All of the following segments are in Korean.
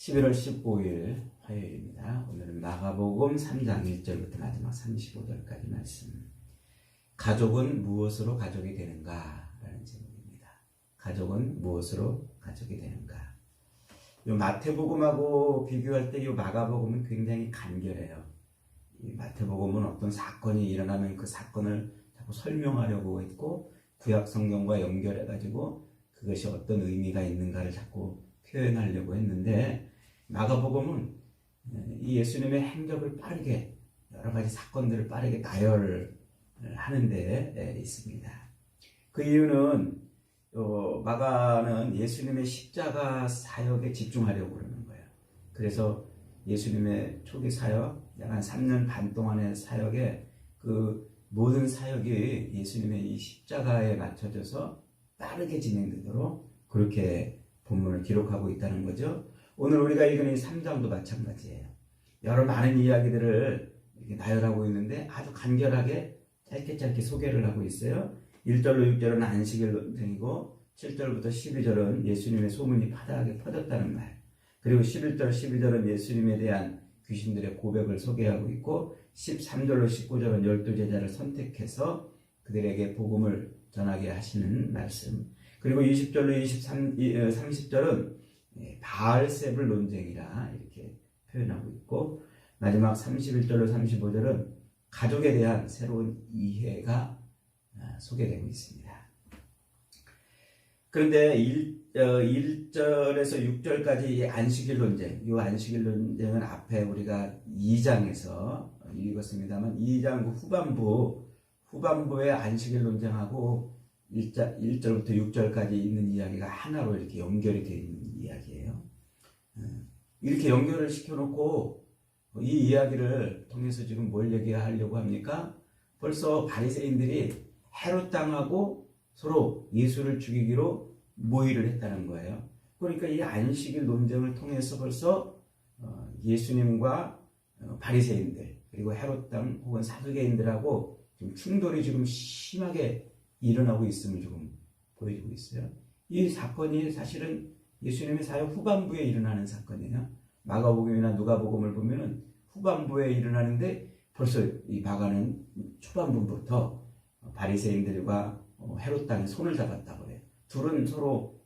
11월 15일 화요일입니다. 오늘은 마가복음 3장 1절부터 마지막 35절까지 말씀. 가족은 무엇으로 가족이 되는가? 라는 제목입니다. 가족은 무엇으로 가족이 되는가? 이 마태복음하고 비교할 때 이 마가복음은 굉장히 간결해요. 이 마태복음은 어떤 사건이 일어나면 그 사건을 자꾸 설명하려고 했고 구약 성경과 연결해가지고 그것이 어떤 의미가 있는가를 자꾸 표현하려고 했는데 마가복음은 이 예수님의 행적을 빠르게 여러 가지 사건들을 빠르게 나열하는 데 있습니다. 그 이유는 마가는 예수님의 십자가 사역에 집중하려고 그러는 거예요. 그래서 예수님의 초기 사역, 약 한 3년 반 동안의 사역에 그 모든 사역이 예수님의 이 십자가에 맞춰져서 빠르게 진행되도록 그렇게 본문을 기록하고 있다는 거죠. 오늘 우리가 읽은 이 3장도 마찬가지예요. 여러 많은 이야기들을 이렇게 나열하고 있는데 아주 간결하게 짧게 소개를 하고 있어요. 1절로 6절은 안식일 논쟁이고 7절부터 12절은 예수님의 소문이 파다하게 퍼졌다는 말, 그리고 11절, 12절은 예수님에 대한 귀신들의 고백을 소개하고 있고 13절로 19절은 12제자를 선택해서 그들에게 복음을 전하게 하시는 말씀, 그리고 20절로 30절은 바알세불 논쟁이라 이렇게 표현하고 있고 마지막 31절로 35절은 가족에 대한 새로운 이해가 소개되고 있습니다. 그런데 1절에서 6절까지 안식일 논쟁, 이 안식일 논쟁은 앞에 우리가 2장에서 읽었습니다만 2장 후반부의 안식일 논쟁하고 1절부터 6절까지 있는 이야기가 하나로 이렇게 연결이 되어 있는 이야기예요. 이렇게 연결을 시켜놓고 이 이야기를 통해서 지금 뭘 얘기하려고 합니까? 벌써 바리새인들이 헤롯 당하고 서로 예수를 죽이기로 모의를 했다는 거예요. 그러니까 이 안식일 논쟁을 통해서 벌써 예수님과 바리새인들 그리고 헤롯 당 혹은 사두개인들하고 지금 충돌이 지금 심하게 일어나고 있음을 조금 보여주고 있어요. 이 사건이 사실은 예수님의 사역 후반부에 일어나는 사건이에요. 마가복음이나 누가복음을 보면은 후반부에 일어나는데 벌써 이 마가는 초반부부터 바리새인들과 헤롯 당이 손을 잡았다고 해요. 둘은 서로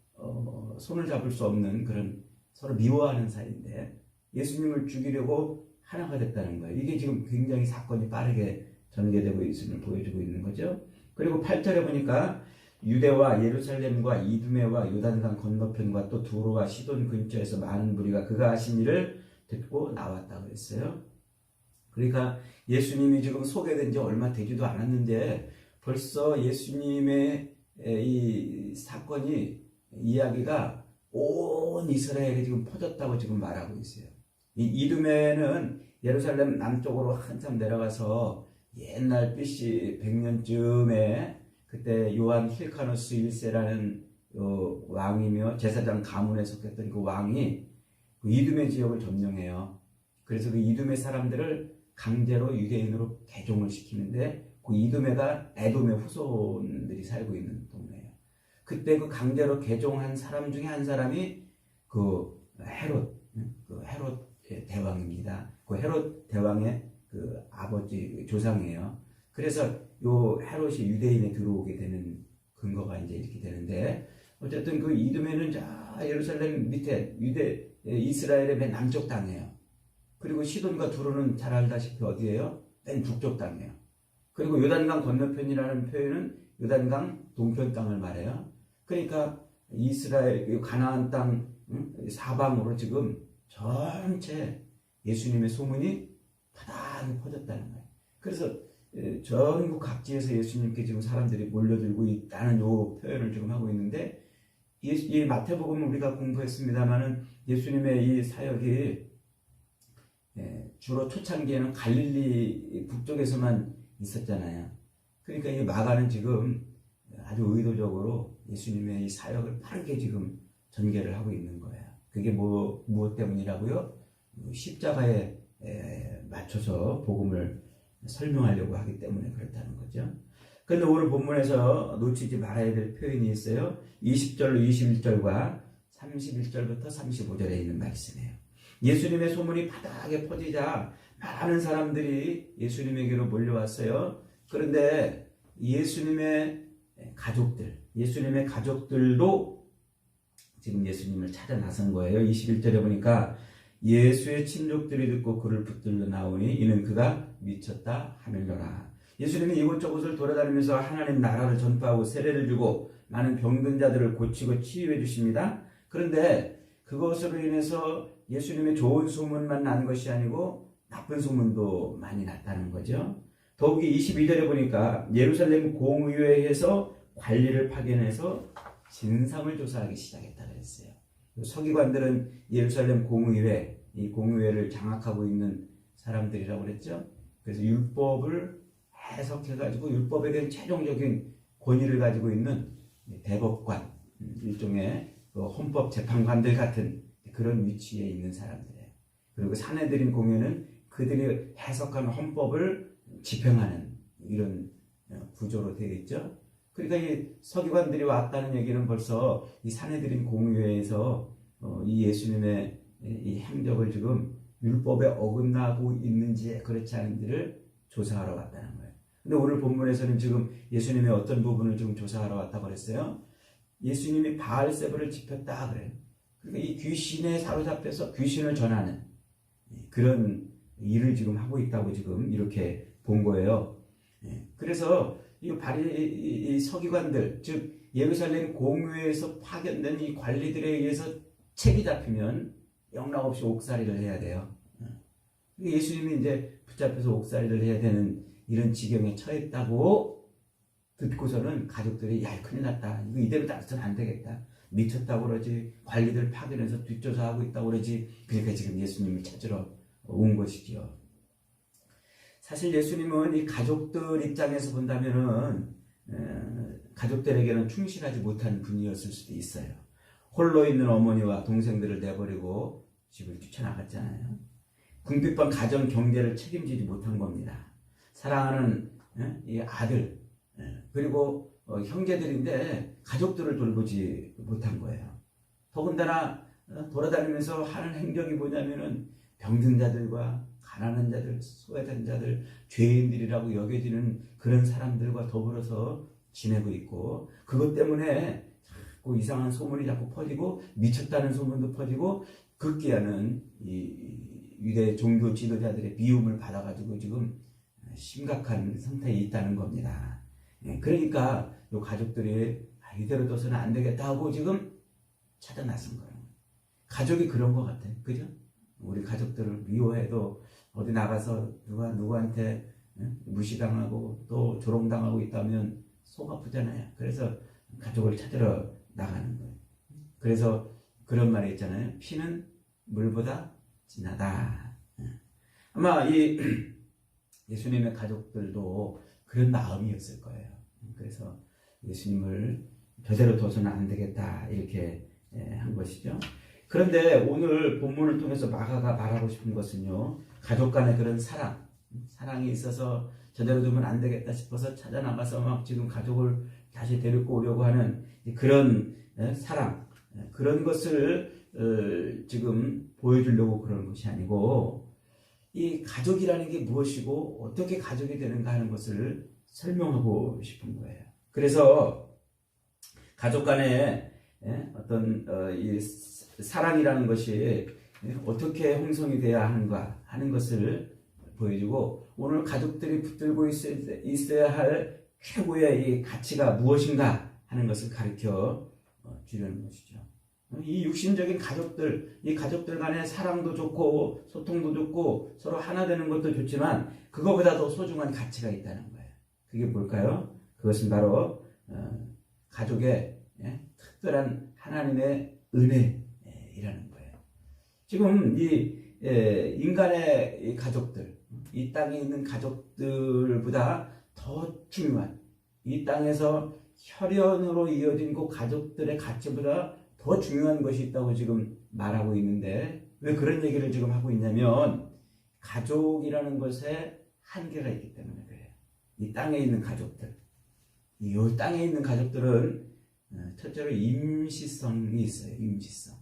손을 잡을 수 없는 그런 서로 미워하는 사이인데 예수님을 죽이려고 하나가 됐다는 거예요. 이게 지금 굉장히 사건이 빠르게 전개되고 있음을 보여주고 있는 거죠. 그리고 8절에 보니까 유대와 예루살렘과 이두메와 요단강 건너편과 또 두로와 시돈 근처에서 많은 무리가 그가 하신 일을 듣고 나왔다고 했어요. 그러니까 예수님이 지금 소개된 지 얼마 되지도 않았는데 벌써 예수님의 이 사건이 이야기가 온 이스라엘에 지금 퍼졌다고 지금 말하고 있어요. 이 이두메는 예루살렘 남쪽으로 한참 내려가서 옛날 BC 100년쯤에 그때 요한 힐카누스 1세라는 왕이며 제사장 가문에 속했던 그 왕이 그 이두메 지역을 점령해요. 그래서 그 이두메 사람들을 강제로 유대인으로 개종을 시키는데 그 이두메가 에돔의 후손들이 살고 있는 동네예요. 그때 그 강제로 개종한 사람 중에 한 사람이 그 헤롯 대왕입니다. 그 헤롯 대왕의 그 아버지 조상이에요. 그래서 요 헤롯이 유대인에 들어오게 되는 근거가 이제 이렇게 되는데 어쨌든 그 이두메는 저 예루살렘 밑에 이스라엘의 맨 남쪽 땅이에요. 그리고 시돈과 두로는 잘 알다시피 어디예요? 맨 북쪽 땅이에요. 그리고 요단강 건너편이라는 표현은 요단강 동편 땅을 말해요. 그러니까 이스라엘 가나안 땅 사방으로 지금 전체 예수님의 소문이 파다하게 퍼졌다는 거예요. 그래서 전국 각지에서 예수님께 지금 사람들이 몰려들고 있다는 요 표현을 지금 하고 있는데 이 마태복음은 우리가 공부했습니다마는 예수님의 이 사역이 주로 초창기에는 갈릴리 북쪽에서만 있었잖아요. 그러니까 이 마가는 지금 아주 의도적으로 예수님의 이 사역을 빠르게 지금 전개를 하고 있는 거예요. 그게 무엇 때문이라고요? 십자가에 맞춰서 복음을 설명하려고 하기 때문에 그렇다는 거죠. 그런데 오늘 본문에서 놓치지 말아야 될 표현이 있어요. 20절로 21절과 31절부터 35절에 있는 말씀이에요. 예수님의 소문이 바닥에 퍼지자 많은 사람들이 예수님에게로 몰려왔어요. 그런데 예수님의 가족들도 지금 예수님을 찾아 나선 거예요. 21절에 보니까 예수의 친족들이 듣고 그를 붙들러 나오니 이는 그가 미쳤다 하밀러라. 예수님이 이곳저곳을 돌아다니면서 하나님 나라를 전파하고 세례를 주고 많은 병든 자들을 고치고 치유해 주십니다. 그런데 그것으로 인해서 예수님의 좋은 소문만 난 것이 아니고 나쁜 소문도 많이 났다는 거죠. 더욱이 22절에 보니까 예루살렘 공의회에서 관리를 파견해서 진상을 조사하기 시작했다고 했어요. 서기관들은 예루살렘 공의회, 이 공의회를 장악하고 있는 사람들이라고 그랬죠. 그래서 율법을 해석해가지고 율법에 대한 최종적인 권위를 가지고 있는 대법관, 일종의 헌법 재판관들 같은 그런 위치에 있는 사람들이에요. 그리고 사내들인 공회는 그들이 해석한 헌법을 집행하는 이런 구조로 되어 있죠. 그러니까 이 서기관들이 왔다는 얘기는 벌써 이 사내들인 공회에서 이 예수님의 이 행적을 지금 율법에 어긋나고 있는지 그렇지 않은지를 조사하러 왔다는 거예요. 근데 오늘 본문에서는 지금 예수님의 어떤 부분을 지금 조사하러 왔다고 그랬어요? 예수님이 바알세불을 지폈다 그래요. 그러니까 이 귀신에 사로잡혀서 귀신을 전하는 그런 일을 지금 하고 있다고 지금 이렇게 본 거예요. 그래서 이 서기관들, 즉 예루살렘 공회에서 파견된 이 관리들에 의해서 책이 잡히면 영락없이 옥살이를 해야 돼요. 예수님이 이제 붙잡혀서 옥살이를 해야 되는 이런 지경에 처했다고 듣고서는 가족들이 야 큰일 났다. 이거 이대로 따라서는 안 되겠다. 미쳤다고 그러지. 관리들 파견해서 뒷조사하고 있다고 그러지. 그러니까 지금 예수님을 찾으러 온 것이죠. 사실 예수님은 이 가족들 입장에서 본다면은 가족들에게는 충실하지 못한 분이었을 수도 있어요. 홀로 있는 어머니와 동생들을 내버리고 집을 뛰쳐나갔잖아요. 궁핍한 가정 경제를 책임지지 못한 겁니다. 사랑하는 이 아들 그리고 형제들인데 가족들을 돌보지 못한 거예요. 더군다나 돌아다니면서 하는 행적이 뭐냐면은 병든 자들과 가난한 자들, 소외된 자들, 죄인들이라고 여겨지는 그런 사람들과 더불어서 지내고 있고 그것 때문에 자꾸 이상한 소문이 자꾸 퍼지고 미쳤다는 소문도 퍼지고 급기야는 이 위대 종교 지도자들의 미움을 받아가지고 지금 심각한 상태에 있다는 겁니다. 그러니까 이 가족들이 이대로 둬서는 안 되겠다 하고 지금 찾아 나선 거예요. 가족이 그런 것 같아. 그죠? 우리 가족들을 미워해도 어디 나가서 누가 누구한테 무시당하고 또 조롱당하고 있다면 속 아프잖아요. 그래서 가족을 찾으러 나가는 거예요. 그래서 그런 말이 있잖아요. 피는 물보다 진하다. 아마 이 예수님의 가족들도 그런 마음이었을 거예요. 그래서 예수님을 저대로 둬서는 안 되겠다 이렇게 한 것이죠. 그런데 오늘 본문을 통해서 마가가 말하고 싶은 것은요. 가족 간의 그런 사랑이 있어서 저대로 두면 안 되겠다 싶어서 찾아 나가서 막 지금 가족을 다시 데리고 오려고 하는 그런 사랑, 그런 것을 지금 보여주려고 그러는 것이 아니고 이 가족이라는 게 무엇이고 어떻게 가족이 되는가 하는 것을 설명하고 싶은 거예요. 그래서 가족 간의 어떤 이 사랑이라는 것이 어떻게 형성이 되어야 하는가 하는 것을 보여주고 오늘 가족들이 붙들고 있어야 할 최고의 이 가치가 무엇인가 하는 것을 가르쳐 주려는 것이죠. 이 육신적인 가족들, 이 가족들 간의 사랑도 좋고 소통도 좋고 서로 하나 되는 것도 좋지만 그거보다 더 소중한 가치가 있다는 거예요. 그게 뭘까요? 그것은 바로 가족의 특별한 하나님의 은혜라는 거예요. 지금 이 인간의 이 가족들, 이 땅에 있는 가족들보다 더 중요한 이 땅에서 혈연으로 이어진 그 가족들의 가치보다 더 중요한 것이 있다고 지금 말하고 있는데 왜 그런 얘기를 지금 하고 있냐면 가족이라는 것에 한계가 있기 때문에 그래요. 이 땅에 있는 가족들, 이 땅에 있는 가족들은 첫째로 임시성이 있어요. 임시성.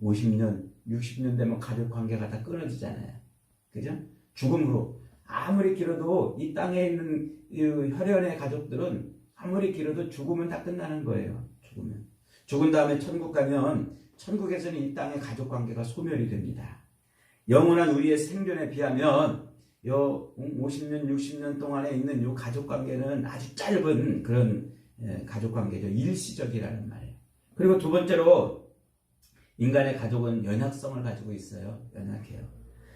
50년, 60년 되면 가족 관계가 다 끊어지잖아요. 그죠? 죽음으로. 아무리 길어도 이 땅에 있는 이 혈연의 가족들은 아무리 길어도 죽으면 다 끝나는 거예요. 죽으면. 죽은 다음에 천국 가면 천국에서는 이 땅의 가족 관계가 소멸이 됩니다. 영원한 우리의 생존에 비하면 요 50년, 60년 동안에 있는 요 가족 관계는 아주 짧은 그런 가족 관계죠. 일시적이라는 말이에요. 그리고 두 번째로 인간의 가족은 연약성을 가지고 있어요. 연약해요.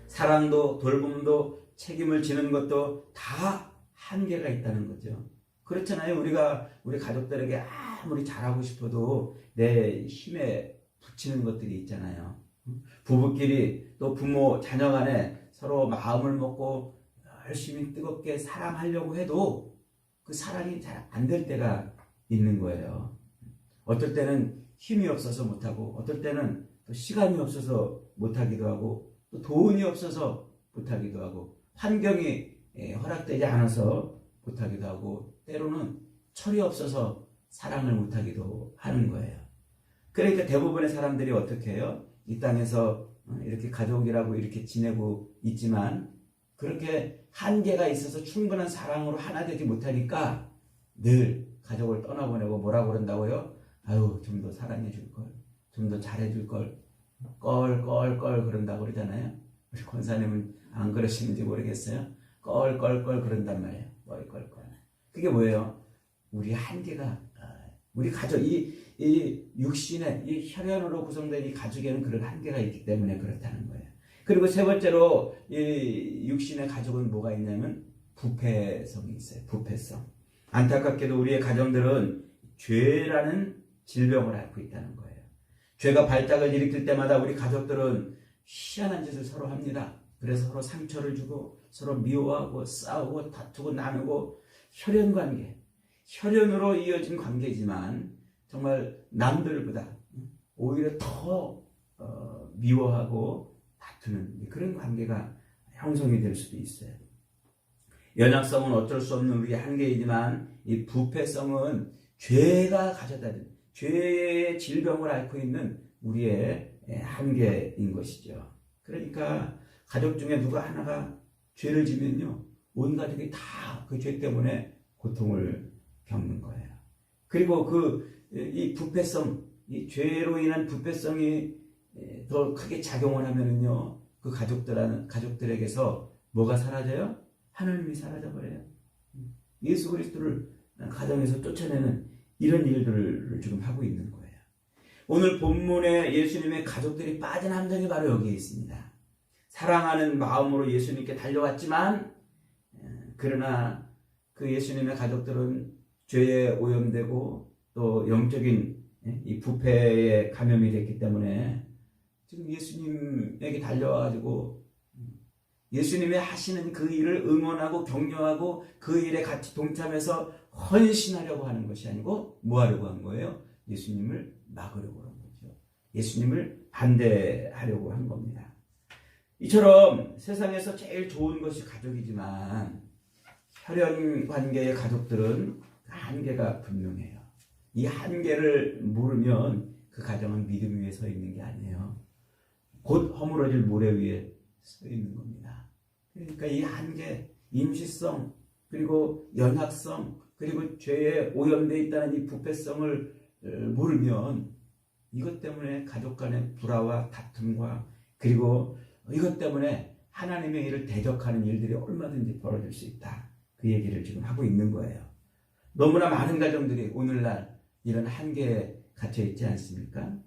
사랑도 돌봄도 책임을 지는 것도 다 한계가 있다는 거죠. 그렇잖아요. 우리가 우리 가족들에게 아무리 잘하고 싶어도 내 힘에 부치는 것들이 있잖아요. 부부끼리 또 부모 자녀 간에 서로 마음을 먹고 열심히 뜨겁게 사랑하려고 해도 그 사랑이 잘 안 될 때가 있는 거예요. 어떨 때는 힘이 없어서 못하고 어떨 때는 또 시간이 없어서 못하기도 하고 또 돈이 없어서 못하기도 하고 환경이 허락되지 않아서 못하기도 하고 때로는 철이 없어서 사랑을 못하기도 하는 거예요. 그러니까 대부분의 사람들이 어떻게 해요? 이 땅에서 이렇게 가족이라고 이렇게 지내고 있지만 그렇게 한계가 있어서 충분한 사랑으로 하나 되지 못하니까 늘 가족을 떠나보내고 뭐라고 그런다고요? 아유, 좀 더 사랑해 줄 걸, 좀 더 잘해 줄 걸, 껄껄껄 그런다고 그러잖아요. 우리 권사님은 안 그러시는지 모르겠어요. 껄껄껄 그런단 말이에요. 껄껄껄. 그게 뭐예요? 우리 한계가, 우리 가족, 이 육신의, 이 혈연으로 구성된 이 가족에는 그런 한계가 있기 때문에 그렇다는 거예요. 그리고 세 번째로 이 육신의 가족은 뭐가 있냐면 부패성이 있어요. 부패성. 안타깝게도 우리의 가정들은 죄라는 질병을 앓고 있다는 거예요. 죄가 발작을 일으킬 때마다 우리 가족들은 희한한 짓을 서로 합니다. 그래서 서로 상처를 주고 서로 미워하고 싸우고 다투고 나누고 혈연관계, 혈연으로 이어진 관계지만 정말 남들보다 오히려 더 미워하고 다투는 그런 관계가 형성이 될 수도 있어요. 연약성은 어쩔 수 없는 우리의 한계이지만 이 부패성은 죄가 가져다 준 죄의 질병을 앓고 있는 우리의 한계인 것이죠. 그러니까 가족 중에 누가 하나가 죄를 지면요, 온 가족이 다 그 죄 때문에 고통을 겪는 거예요. 그리고 이 부패성, 이 죄로 인한 부패성이 더 크게 작용을 하면은요, 그 가족들에게서 뭐가 사라져요? 하나님이 사라져버려요. 예수 그리스도를 가정에서 쫓아내는 이런 일들을 지금 하고 있는 거예요. 오늘 본문에 예수님의 가족들이 빠진 함정이 바로 여기에 있습니다. 사랑하는 마음으로 예수님께 달려왔지만 그러나 그 예수님의 가족들은 죄에 오염되고 또 영적인 이 부패에 감염이 됐기 때문에 지금 예수님에게 달려와가지고 예수님이 하시는 그 일을 응원하고 격려하고 그 일에 같이 동참해서 헌신하려고 하는 것이 아니고 뭐 하려고 한 거예요? 예수님을 막으려고 한 거죠. 예수님을 반대하려고 한 겁니다. 이처럼 세상에서 제일 좋은 것이 가족이지만 혈연 관계의 가족들은 한계가 분명해요. 이 한계를 모르면 그 가정은 믿음 위에 서 있는 게 아니에요. 곧 허물어질 모래 위에 서 있는 겁니다. 그러니까 이 한계, 임시성, 그리고 연약성, 그리고 죄에 오염되어 있다는 이 부패성을 모르면 이것 때문에 가족 간의 불화와 다툼과 그리고 이것 때문에 하나님의 일을 대적하는 일들이 얼마든지 벌어질 수 있다. 그 얘기를 지금 하고 있는 거예요. 너무나 많은 가정들이 오늘날 이런 한계에 갇혀 있지 않습니까?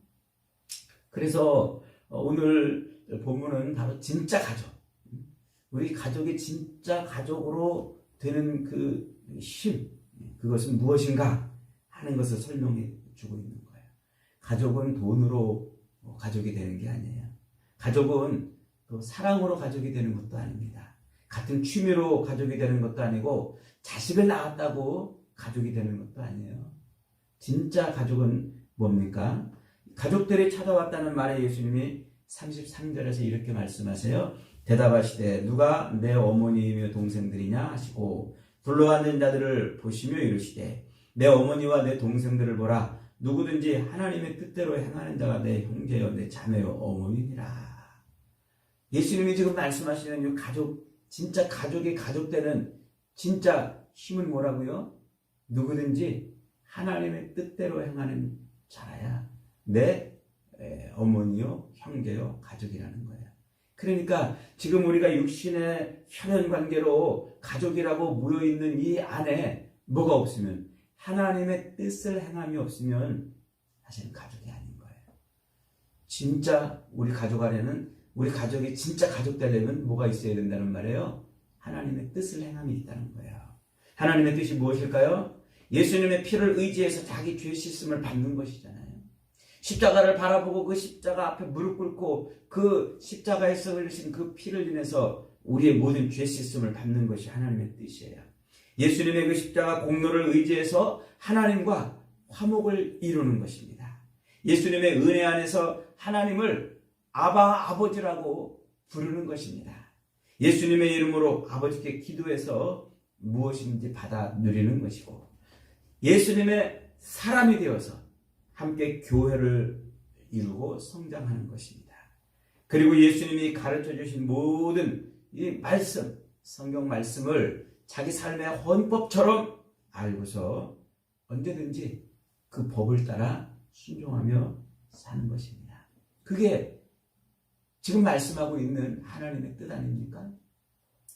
그래서 오늘 본문은 바로 진짜 가족, 우리 가족이 진짜 가족으로 되는 그 힘, 그것은 무엇인가 하는 것을 설명해 주고 있는 거예요. 가족은 돈으로 가족이 되는 게 아니에요. 가족은 또 사랑으로 가족이 되는 것도 아닙니다. 같은 취미로 가족이 되는 것도 아니고 자식을 낳았다고 가족이 되는 것도 아니에요. 진짜 가족은 뭡니까? 가족들이 찾아왔다는 말에 예수님이 33절에서 이렇게 말씀하세요. 대답하시되 누가 내 어머니이며 동생들이냐 하시고 둘러앉은 자들을 보시며 이르시되 내 어머니와 내 동생들을 보라. 누구든지 하나님의 뜻대로 행하는 자가 내 형제요 내 자매요 어머니니라. 예수님이 지금 말씀하시는 이 가족, 진짜 가족이 가족되는 진짜 힘은 뭐라고요? 누구든지 하나님의 뜻대로 행하는 자라야 내 어머니요 형제요 가족이라는 거예요. 그러니까 지금 우리가 육신의 혈연 관계로 가족이라고 모여있는 이 안에 뭐가 없으면, 하나님의 뜻을 행함이 없으면 사실은 가족이 아닌 거예요. 진짜 우리 가족 안에는, 우리 가족이 진짜 가족 되려면 뭐가 있어야 된다는 말이에요? 하나님의 뜻을 행함이 있다는 거예요. 하나님의 뜻이 무엇일까요? 예수님의 피를 의지해서 자기 죄 씻음을 받는 것이잖아요. 십자가를 바라보고 그 십자가 앞에 무릎 꿇고 그 십자가에서 흘리신 그 피를 인해서 우리의 모든 죄 씻음을 받는 것이 하나님의 뜻이에요. 예수님의 그 십자가 공로를 의지해서 하나님과 화목을 이루는 것입니다. 예수님의 은혜 안에서 하나님을 아바 아버지라고 부르는 것입니다. 예수님의 이름으로 아버지께 기도해서 무엇인지 받아 누리는 것이고, 예수님의 사람이 되어서 함께 교회를 이루고 성장하는 것입니다. 그리고 예수님이 가르쳐 주신 모든 이 말씀, 성경 말씀을 자기 삶의 헌법처럼 알고서 언제든지 그 법을 따라 순종하며 사는 것입니다. 그게 지금 말씀하고 있는 하나님의 뜻 아닙니까?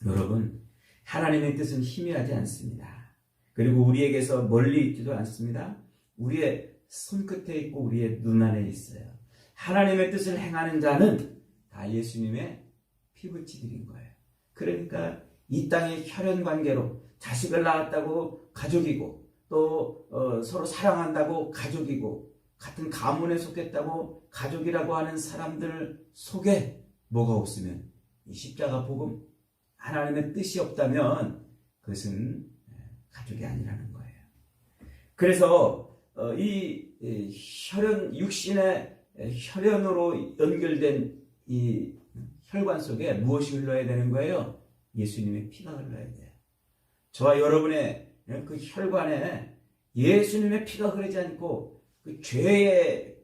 여러분, 하나님의 뜻은 희미하지 않습니다. 그리고 우리에게서 멀리 있지도 않습니다. 우리의 손끝에 있고 우리의 눈 안에 있어요. 하나님의 뜻을 행하는 자는 다 예수님의 피부치들인 거예요. 그러니까 이 땅의 혈연 관계로 자식을 낳았다고 가족이고, 또 서로 사랑한다고 가족이고, 같은 가문에 속했다고 가족이라고 하는 사람들 속에 뭐가 없으면, 이 십자가 복음, 하나님의 뜻이 없다면 그것은 가족이 아니라는 거예요. 그래서 이 혈연, 육신의 혈연으로 연결된 이 혈관 속에 무엇이 흘러야 되는 거예요? 예수님의 피가 흘러야 돼요. 저와 여러분의 그 혈관에 예수님의 피가 흐르지 않고 그 죄의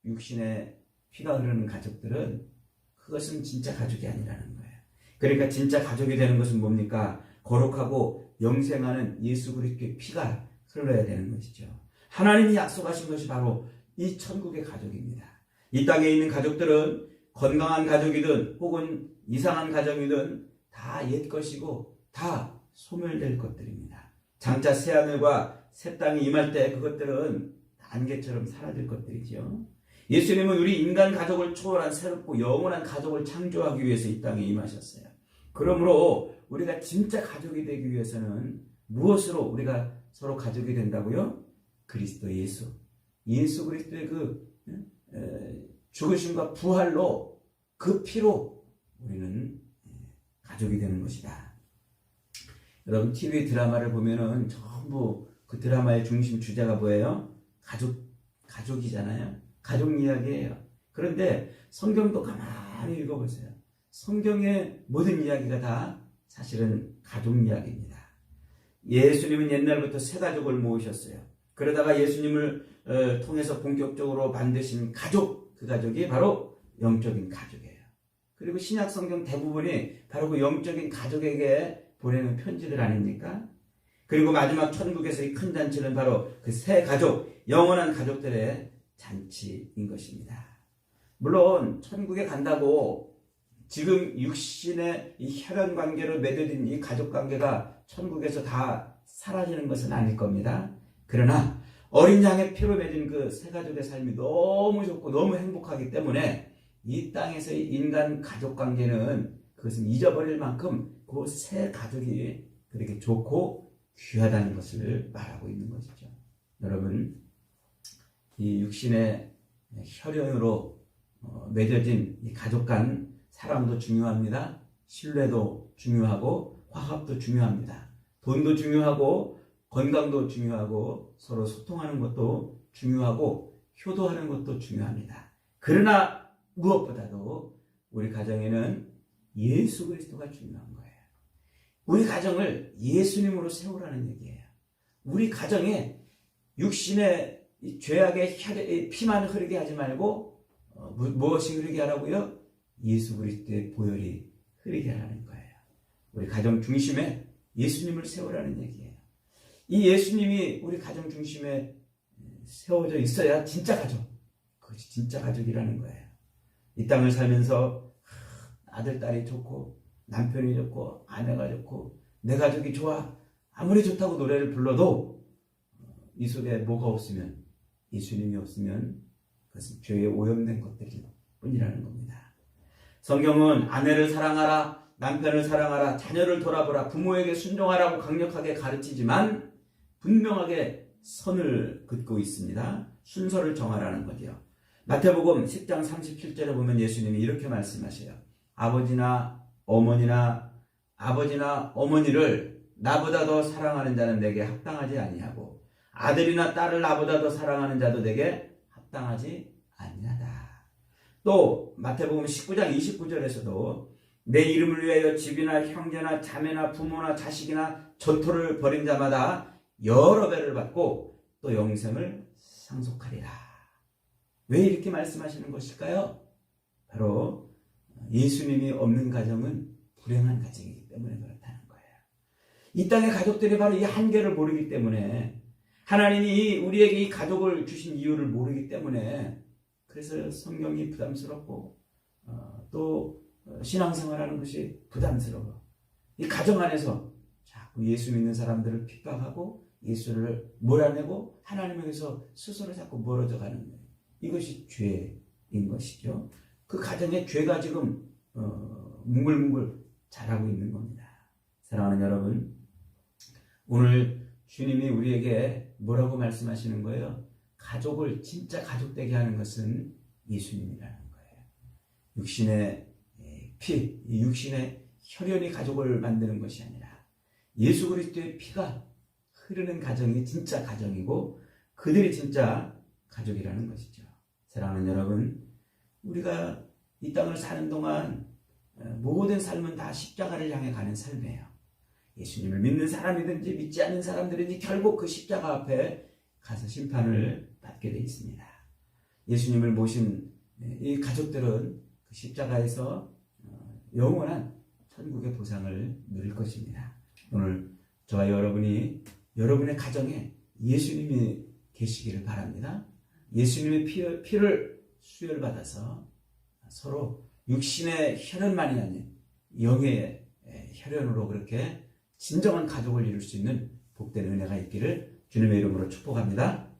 육신의 피가 흐르는 가족들은 그것은 진짜 가족이 아니라는 거예요. 그러니까 진짜 가족이 되는 것은 뭡니까? 거룩하고 영생하는 예수 그리스도의 피가 흘러야 되는 것이죠. 하나님이 약속하신 것이 바로 이 천국의 가족입니다. 이 땅에 있는 가족들은 건강한 가족이든 혹은 이상한 가정이든 다 옛 것이고 다 소멸될 것들입니다. 장차 새하늘과 새 땅이 임할 때 그것들은 안개처럼 사라질 것들이죠. 예수님은 우리 인간 가족을 초월한 새롭고 영원한 가족을 창조하기 위해서 이 땅에 임하셨어요. 그러므로 우리가 진짜 가족이 되기 위해서는 무엇으로 우리가 서로 가족이 된다고요? 그리스도 예수. 예수 그리스도의 그 죽으심과 부활로 그 피로 우리는 가족이 되는 것이다. 여러분, TV 드라마를 보면은 전부 그 드라마의 중심 주제가 뭐예요? 가족이잖아요. 가족 이야기예요. 그런데 성경도 가만히 읽어보세요. 성경의 모든 이야기가 다 사실은 가족 이야기입니다. 예수님은 옛날부터 새 가족을 모으셨어요. 그러다가 예수님을 통해서 본격적으로 만드신 가족, 그 가족이 바로 영적인 가족이에요. 그리고 신약 성경 대부분이 바로 그 영적인 가족에게 보내는 편지들 아닙니까? 그리고 마지막 천국에서의 큰 잔치는 바로 그 새 가족, 영원한 가족들의 잔치인 것입니다. 물론 천국에 간다고 지금 육신의 이 혈연 관계로 맺어진 이 가족 관계가 천국에서 다 사라지는 것은 아닐 겁니다. 그러나 어린 양의 피로 맺은 그 새 가족의 삶이 너무 좋고 너무 행복하기 때문에 이 땅에서의 인간 가족 관계는 그것은 잊어버릴 만큼 그 새 가족이 그렇게 좋고 귀하다는 것을 말하고 있는 것이죠. 여러분, 이 육신의 혈연으로 맺어진 이 가족 간 사랑도 중요합니다. 신뢰도 중요하고 화합도 중요합니다. 돈도 중요하고 건강도 중요하고 서로 소통하는 것도 중요하고 효도하는 것도 중요합니다. 그러나 무엇보다도 우리 가정에는 예수 그리스도가 중요한 거예요. 우리 가정을 예수님으로 세우라는 얘기예요. 우리 가정에 육신의 이 죄악의 피만 흐르게 하지 말고 무엇이 흐르게 하라고요? 예수 그리스도의 보혈이 흐르게 하라는 거예요. 우리 가정 중심에 예수님을 세우라는 얘기예요. 이 예수님이 우리 가정 중심에 세워져 있어야 진짜 가족, 그것이 진짜 가족이라는 거예요. 이 땅을 살면서 아들, 딸이 좋고 남편이 좋고 아내가 좋고 내 가족이 좋아, 아무리 좋다고 노래를 불러도 이 속에 뭐가 없으면, 예수님이 없으면 그것은 죄에 오염된 것들일 뿐이라는 겁니다. 성경은 아내를 사랑하라, 남편을 사랑하라, 자녀를 돌아보라, 부모에게 순종하라고 강력하게 가르치지만 분명하게 선을 긋고 있습니다. 순서를 정하라는 거죠. 마태복음 10장 37절에 보면 예수님이 이렇게 말씀하세요. 아버지나 어머니를 나보다 더 사랑하는 자는 내게 합당하지 아니하고 아들이나 딸을 나보다 더 사랑하는 자도 내게 합당하지 아니하다. 또 마태복음 19장 29절에서도 내 이름을 위하여 집이나 형제나 자매나 부모나 자식이나 전토를 벌인 자마다 여러 배를 받고 또 영생을 상속하리라. 왜 이렇게 말씀하시는 것일까요? 바로 예수님이 없는 가정은 불행한 가정이기 때문에 그렇다는 거예요. 이 땅의 가족들이 바로 이 한계를 모르기 때문에, 하나님이 우리에게 이 가족을 주신 이유를 모르기 때문에, 그래서 성경이 부담스럽고 또 신앙생활하는 것이 부담스러워. 이 가정 안에서 자꾸 예수 믿는 사람들을 핍박하고 예수를 몰아내고 하나님에게서 스스로 자꾸 멀어져 가는 거예요. 이것이 죄인 것이죠. 그 가정에 죄가 지금 뭉글뭉글 자라고 있는 겁니다. 사랑하는 여러분, 오늘 주님이 우리에게 뭐라고 말씀하시는 거예요? 가족을 진짜 가족되게 하는 것은 예수님이라는 거예요. 육신의 피, 육신의 혈연이 가족을 만드는 것이 아니라 예수 그리스도의 피가 흐르는 가정이 진짜 가정이고 그들이 진짜 가족이라는 것이죠. 사랑하는 여러분, 우리가 이 땅을 사는 동안 모든 삶은 다 십자가를 향해 가는 삶이에요. 예수님을 믿는 사람이든지 믿지 않는 사람들이든지 결국 그 십자가 앞에 가서 심판을 받게 되어 있습니다. 예수님을 모신 이 가족들은 그 십자가에서 영원한 천국의 보상을 누릴 것입니다. 오늘 저와 여러분이 여러분의 가정에 예수님이 계시기를 바랍니다. 예수님의 피를 수혈받아서 서로 육신의 혈연만이 아닌 영의 혈연으로 그렇게 진정한 가족을 이룰 수 있는 복된 은혜가 있기를 주님의 이름으로 축복합니다.